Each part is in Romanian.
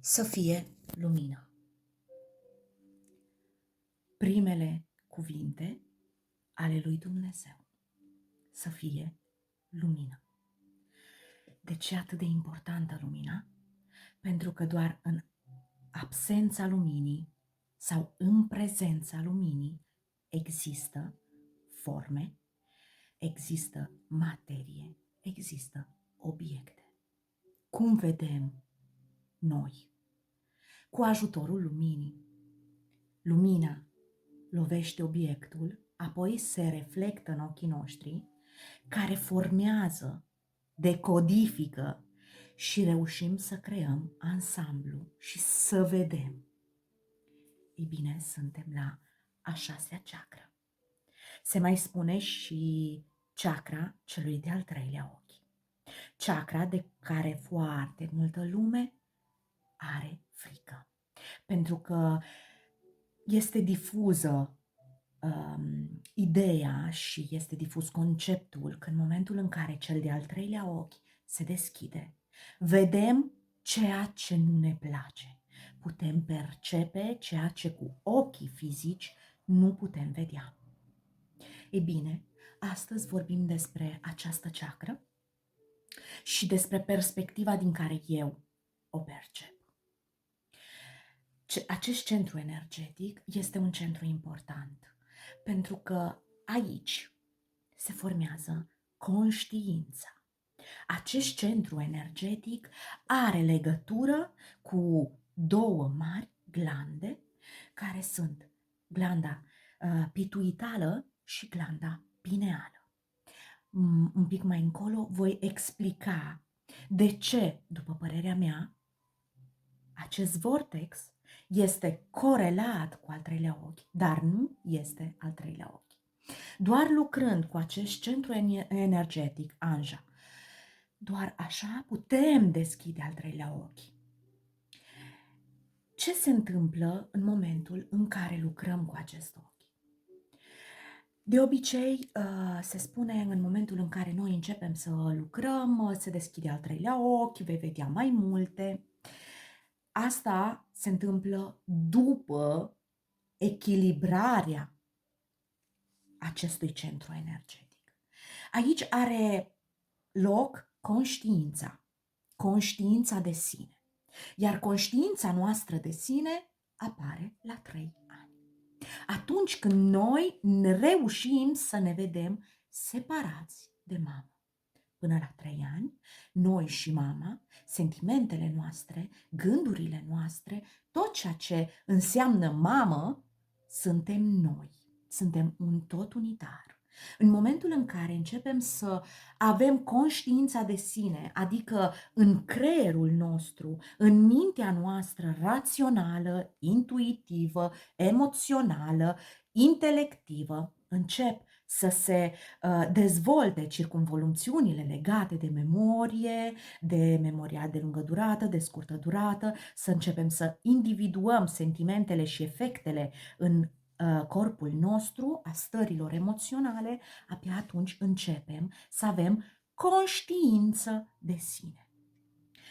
Să fie lumină. Primele cuvinte ale lui Dumnezeu. Să fie lumină. De ce atât de importantă lumina? Pentru că doar în absența luminii sau în prezența luminii există forme, există materie, există obiecte. Cum vedem noi? Cu ajutorul luminii. Lumina lovește obiectul, apoi se reflectă în ochii noștri, care formează, decodifică și reușim să creăm ansamblu și să vedem. Ei bine, suntem la a șasea chakra. Se mai spune și chakra celui de-al treilea ochi. Chakra de care foarte multă lume are frică. Pentru că este difuză ideea și este difuz conceptul că în momentul în care cel de-al treilea ochi se deschide, vedem ceea ce nu ne place. Putem percepe ceea ce cu ochii fizici nu putem vedea. Ei bine, astăzi vorbim despre această chakră și despre perspectiva din care eu o percep. Acest centru energetic este un centru important, pentru că aici se formează conștiința. Acest centru energetic are legătură cu două mari glande, care sunt glanda pituitală și glanda pineală. Un pic mai încolo voi explica de ce, după părerea mea, acest vortex este corelat cu al treilea ochi, dar nu este al treilea ochi. Doar lucrând cu acest centru energetic, Anja, doar așa putem deschide al treilea ochi. Ce se întâmplă în momentul în care lucrăm cu acest ochi? De obicei, se spune în momentul în care noi începem să lucrăm, se deschide al treilea ochi, vei vedea mai multe. Asta se întâmplă după echilibrarea acestui centru energetic. Aici are loc conștiința de sine. Iar conștiința noastră de sine apare la 3 ani. Atunci când noi reușim să ne vedem separați de mamă. Până la 3 ani, noi și mama, sentimentele noastre, gândurile noastre, tot ceea ce înseamnă mamă, suntem noi. Suntem un tot unitar. În momentul în care începem să avem conștiința de sine, adică în creierul nostru, în mintea noastră rațională, intuitivă, emoțională, intelectivă, încep să se dezvolte circumvoluțiunile legate de memorie, de memoria de lungă durată, de scurtă durată, să începem să individuăm sentimentele și efectele în corpul nostru, a stărilor emoționale, abia atunci începem să avem conștiință de sine.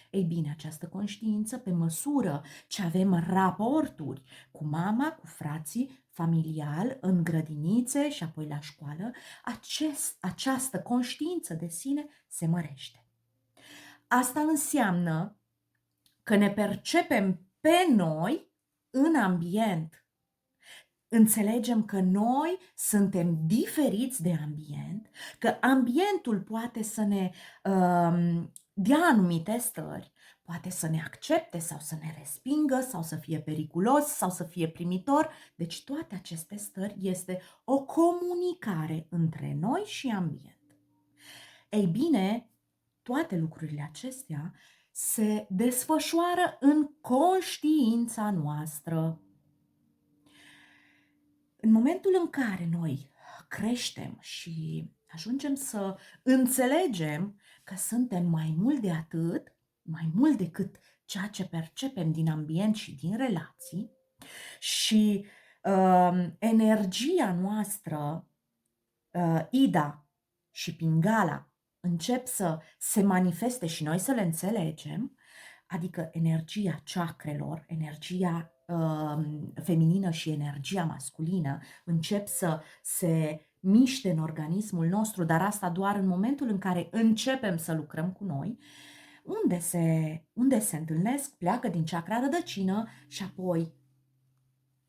Ei bine, această conștiință, pe măsură ce avem raporturi cu mama, cu frații, familial, în grădinițe și apoi la școală, această conștiință de sine se mărește. Asta înseamnă că ne percepem pe noi în ambient. Înțelegem că noi suntem diferiți de ambient, că ambientul poate să ne dea anumite stări, poate să ne accepte sau să ne respingă sau să fie periculos sau să fie primitor. Deci toate aceste stări este o comunicare între noi și ambient. Ei bine, toate lucrurile acestea se desfășoară în conștiința noastră. În momentul în care noi creștem și ajungem să înțelegem că suntem mai mult de atât, mai mult decât ceea ce percepem din ambient și din relații, și energia noastră, Ida și Pingala, încep să se manifeste și noi să le înțelegem, adică energia chakrelor, energia feminină și energia masculină încep să se miște în organismul nostru, dar asta doar în momentul în care începem să lucrăm cu noi, unde se întâlnesc, pleacă din chakra rădăcină și apoi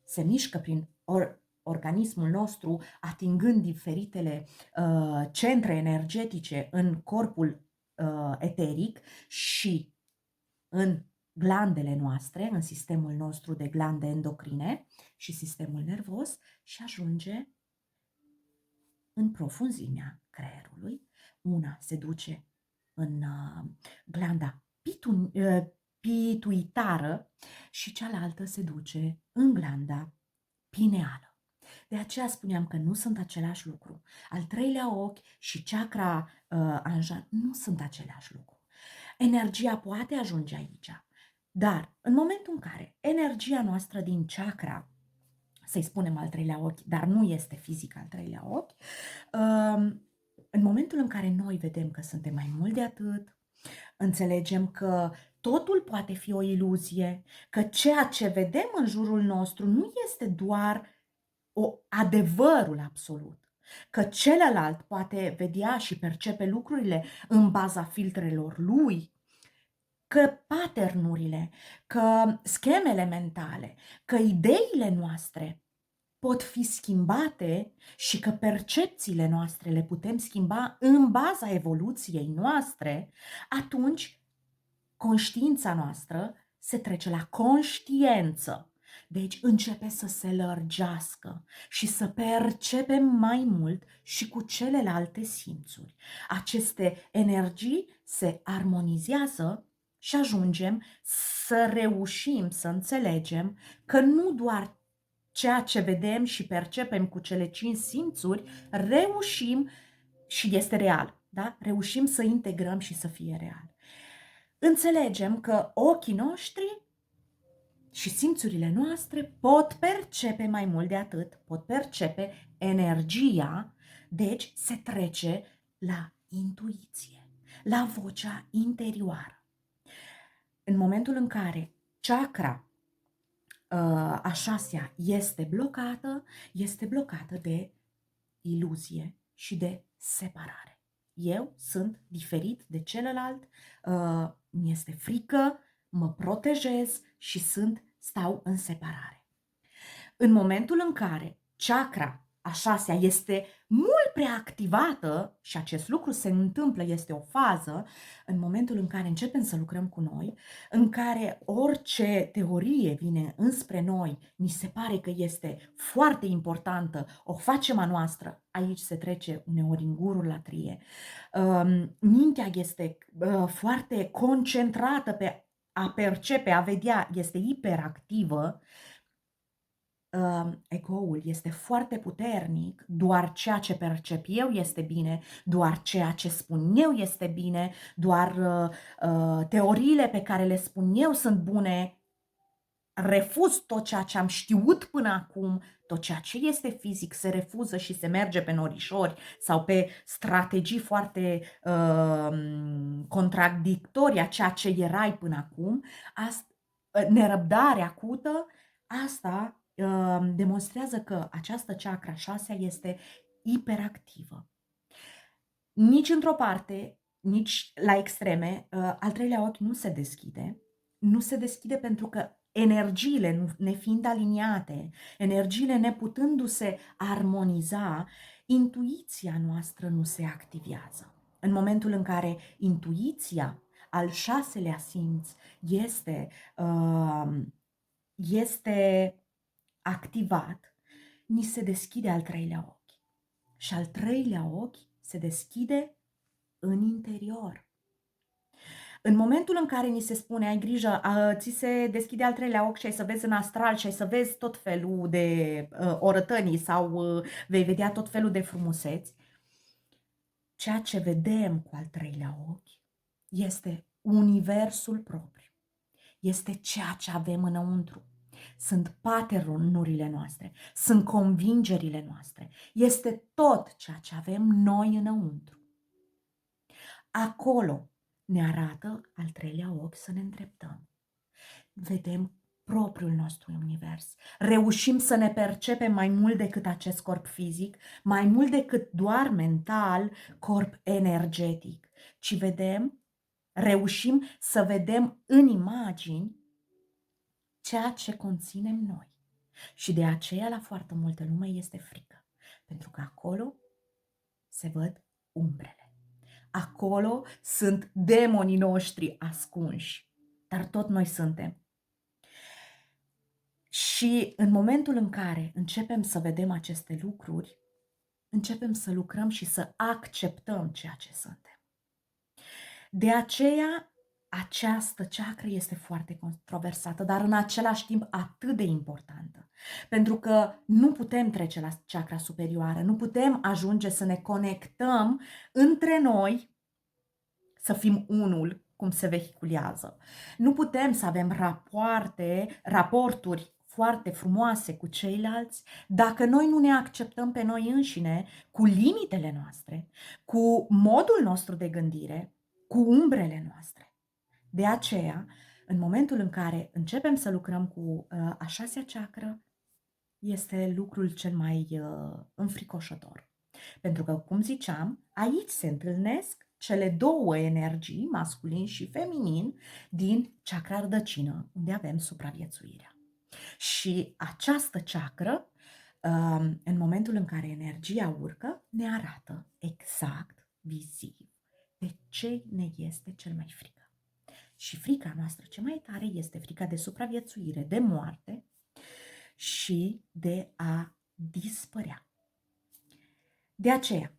se mișcă prin organismul nostru, atingând diferitele centre energetice în corpul eteric și în glandele noastre, în sistemul nostru de glande endocrine și sistemul nervos și ajunge în profunzimea creierului. Una se duce în glanda pituitară și cealaltă se duce în glanda pineală. De aceea spuneam că nu sunt același lucru. Al treilea ochi și chakra anjan nu sunt același lucru. Energia poate ajunge aici, dar în momentul în care energia noastră din chakra, să-i spunem al treilea ochi, dar nu este fizic al treilea ochi, în momentul în care noi vedem că suntem mai mult de atât, înțelegem că totul poate fi o iluzie, că ceea ce vedem în jurul nostru nu este doar adevărul absolut, că celălalt poate vedea și percepe lucrurile în baza filtrelor lui, că paternurile, că schemele mentale, că ideile noastre pot fi schimbate și că percepțiile noastre le putem schimba în baza evoluției noastre, atunci conștiința noastră se trece la conștiență. Deci începe să se lărgească și să percepem mai mult și cu celelalte simțuri. Aceste energii se armonizează și ajungem să reușim să înțelegem că nu doar ceea ce vedem și percepem cu cele 5 simțuri, reușim și este real, da? Reușim să integrăm și să fie real. Înțelegem că ochii noștri și simțurile noastre pot percepe mai mult de atât, pot percepe energia, deci se trece la intuiție, la vocea interioară. În momentul în care chakra a șasea este blocată de iluzie și de separare. Eu sunt diferit de celălalt, mi-este frică, mă protejez și stau în separare. În momentul în care chakra a șasea este mult prea activată și acest lucru se întâmplă, este o fază, în momentul în care începem să lucrăm cu noi, în care orice teorie vine înspre noi, ni se pare că este foarte importantă, o facem a noastră, aici se trece uneori în gurul latrie. Mintea este foarte concentrată pe a percepe, a vedea, este hiperactivă. Ego-ul este foarte puternic, doar ceea ce percep eu este bine, doar ceea ce spun eu este bine, doar teoriile pe care le spun eu sunt bune, refuz tot ceea ce am știut până acum, tot ceea ce este fizic se refuză și se merge pe norișori sau pe strategii foarte contradictorii a ceea ce erai până acum, nerăbdare acută, asta demonstrează că această chakra 6 este hiperactivă. Nici într-o parte, nici la extreme, al treilea ochi nu se deschide. Nu se deschide pentru că energiile nefiind aliniate, energiile neputându-se armoniza, intuiția noastră nu se activează. În momentul în care intuiția, al șaselea simț, este activat, ni se deschide al treilea ochi. Și al treilea ochi se deschide în interior. În momentul în care ni se spune, ai grijă, ți se deschide al treilea ochi și ai să vezi în astral și ai să vezi tot felul de orătănii sau vei vedea tot felul de frumuseți, ceea ce vedem cu al treilea ochi este universul propriu. Este ceea ce avem înăuntru. Sunt paternurile noastre, sunt convingerile noastre, este tot ceea ce avem noi înăuntru. Acolo ne arată al treilea ochi să ne îndreptăm. Vedem propriul nostru univers. Reușim să ne percepem mai mult decât acest corp fizic, mai mult decât doar mental, corp energetic, ci reușim să vedem în imagini ceea ce conținem noi. Și de aceea la foarte multă lume este frică, pentru că acolo se văd umbrele. Acolo sunt demonii noștri ascunși, dar tot noi suntem. Și în momentul în care începem să vedem aceste lucruri, începem să lucrăm și să acceptăm ceea ce suntem. De aceea, această chakră este foarte controversată, dar în același timp atât de importantă. Pentru că nu putem trece la chakra superioară, nu putem ajunge să ne conectăm între noi, să fim unul, cum se vehiculează. Nu putem să avem raporturi foarte frumoase cu ceilalți dacă noi nu ne acceptăm pe noi înșine cu limitele noastre, cu modul nostru de gândire, cu umbrele noastre. De aceea, în momentul în care începem să lucrăm cu a șasea chakră, este lucrul cel mai înfricoșător. Pentru că, cum ziceam, aici se întâlnesc cele două energii, masculin și feminin, din chakra rădăcină, unde avem supraviețuirea. Și această chakră, în momentul în care energia urcă, ne arată exact, viziv, de ce ne este cel mai frică. Și frica noastră cea mai tare este frica de supraviețuire, de moarte și de a dispărea. De aceea,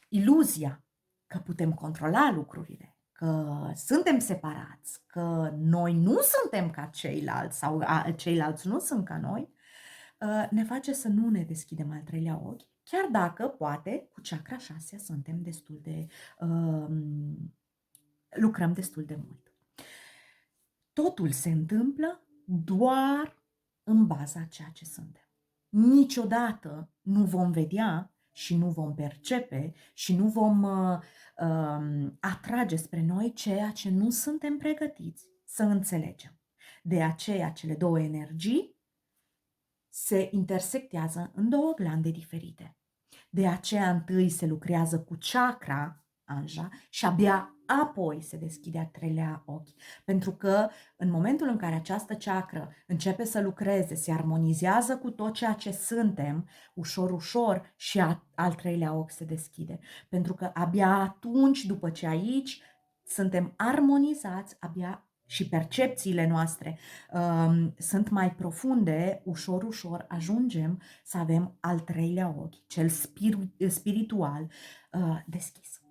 iluzia că putem controla lucrurile, că suntem separați, că noi nu suntem ca ceilalți sau ceilalți nu sunt ca noi, ne face să nu ne deschidem al treilea ochi, chiar dacă, poate, cu chakra 6 suntem destul de... lucrăm destul de mult. Totul se întâmplă doar în baza a ceea ce suntem. Niciodată nu vom vedea și nu vom percepe și nu vom atrage spre noi ceea ce nu suntem pregătiți să înțelegem. De aceea, cele două energii se intersectează în două glande diferite. De aceea, întâi se lucrează cu chakra, anja, și abia apoi se deschide al treilea ochi. Pentru că în momentul în care această chakră începe să lucreze, se armonizează cu tot ceea ce suntem, ușor, ușor și al treilea ochi se deschide. Pentru că abia atunci, după ce aici suntem armonizați, abia și percepțiile noastre sunt mai profunde, ușor, ușor ajungem să avem al treilea ochi, cel spiritual, deschis.